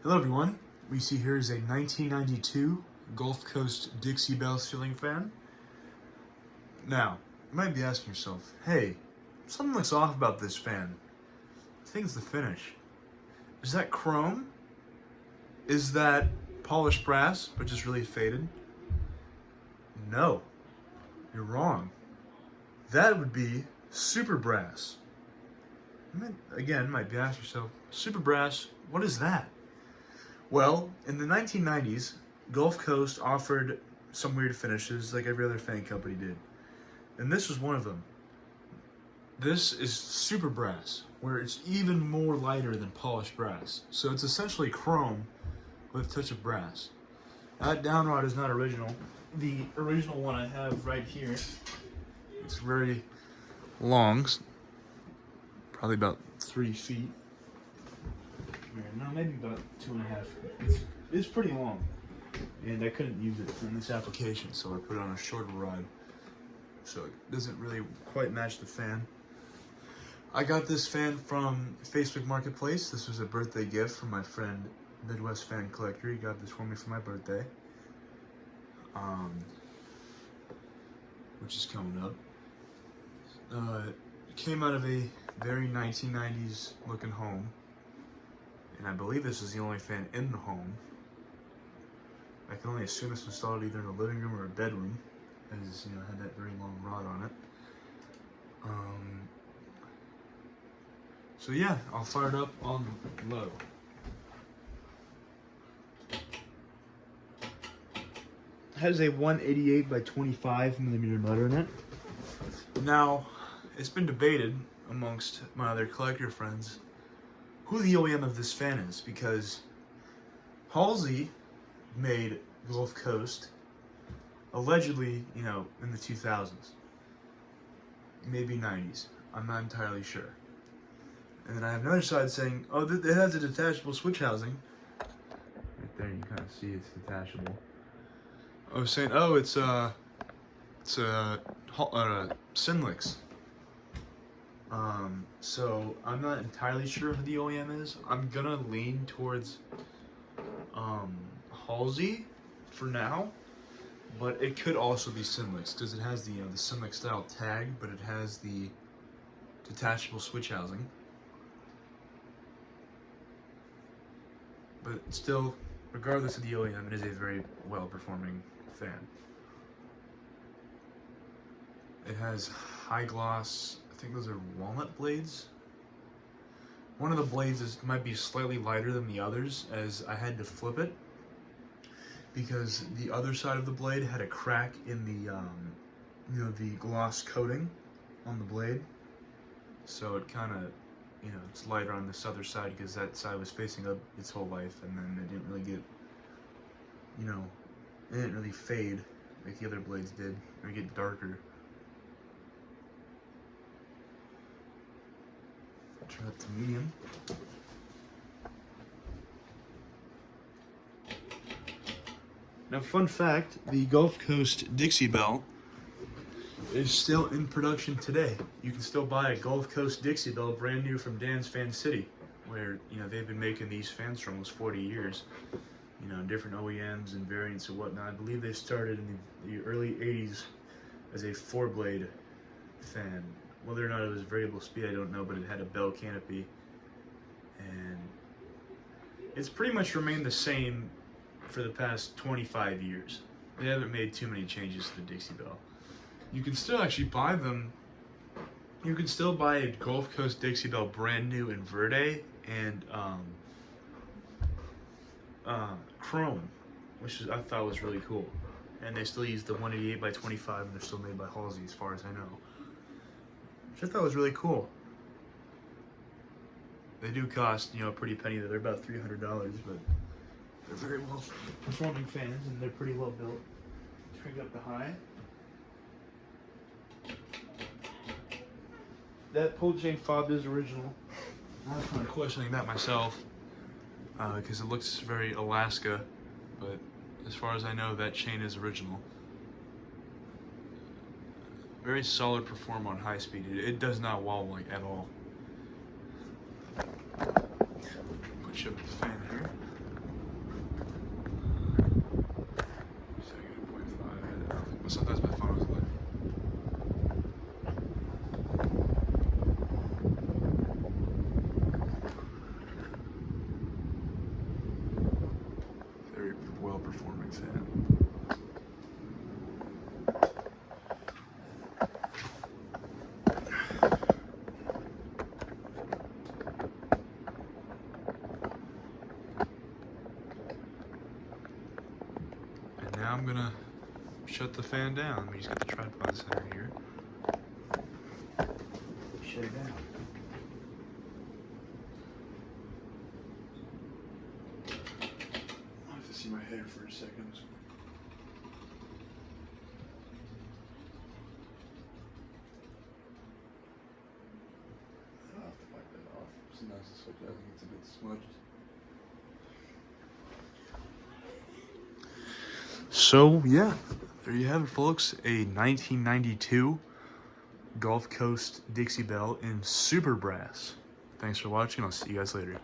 Hello everyone, we see here is a 1992 Gulf Coast Dixie Belle ceiling fan. Now, you might be asking yourself, hey, something looks off about this fan. I think it's the finish. Is that chrome? Is that polished brass, but just really faded? No, you're wrong. That would be super brass. Again, might be asking yourself, super brass, what is that? Well, in the 1990s, Gulf Coast offered some weird finishes like every other fan company did. And this was one of them. This is super brass, where it's even more lighter than polished brass. So it's essentially chrome with a touch of brass. That down rod is not original. The original one I have right here, it's very long, probably about 3 feet. No, maybe about 2.5. It's pretty long, and I couldn't use it in this application, so I put it on a shorter rod, so it doesn't really quite match the fan. I got this fan from Facebook Marketplace. This was a birthday gift from my friend Midwest Fan Collector. He got this for me for my birthday, which is coming up. It came out of a very 1990s looking home. And I believe this is the only fan in the home. I can only assume it's installed either in a living room or a bedroom, as it had that very long rod on it. So yeah, I'll fire it up on low. It has a 188 by 25 millimeter motor in it. Now, it's been debated amongst my other collector friends who the OEM of this fan is, because Halsey made Gulf Coast allegedly, in the 2000s, maybe 90s. I'm not entirely sure. And then I have another side saying, oh, it has a detachable switch housing. Right there, you kind of see it's detachable. I was saying, oh, it's Sinlix. So I'm not entirely sure who the OEM is. I'm gonna lean towards Halsey for now, but it could also be Sinlix because it has the the Sinlix style tag, but it has the detachable switch housing. But still, regardless of the OEM, it is a very well performing fan. It has high gloss, I think those are walnut blades. One of the blades might be slightly lighter than the others, as I had to flip it because the other side of the blade had a crack in the the gloss coating on the blade. So it kind of, it's lighter on this other side because that side was facing up its whole life, and then it didn't really get, it didn't really fade like the other blades did, or get darker. Turn it to medium. Now, fun fact, the Gulf Coast Dixie Belle is still in production today. You can still buy a Gulf Coast Dixie Belle brand new from Dan's Fan City, where, they've been making these fans for almost 40 years. Different OEMs and variants and whatnot. I believe they started in the early 80s as a 4-blade fan. Whether or not it was variable speed, I don't know, but it had a bell canopy. And it's pretty much remained the same for the past 25 years. They haven't made too many changes to the Dixie Belle. You can still actually buy them. You can still buy a Gulf Coast Dixie Belle brand new in Verde and chrome, which I thought was really cool. And they still use the 188 by 25, and they're still made by Halsey as far as I know. Which I thought was really cool. They do cost, a pretty penny. They're about $300, but they're very well performing fans, and they're pretty well built. Crank up the high. That pull chain fob is original. I was kind of questioning that myself, because it looks very Alaska, but as far as I know, that chain is original. Very solid perform on high speed. It does not wobble at all. Put you up the fan here. well-performing fan. And now I'm gonna shut the fan down. Let me just get the tripod center here. Shut it down. I have to see my hair for a second. I'll have to wipe that off. Sometimes it's like I think it's a bit smudged. So yeah, there you have it, folks. A 1992 Gulf Coast Dixie Belle in super brass. Thanks for watching. I'll see you guys later.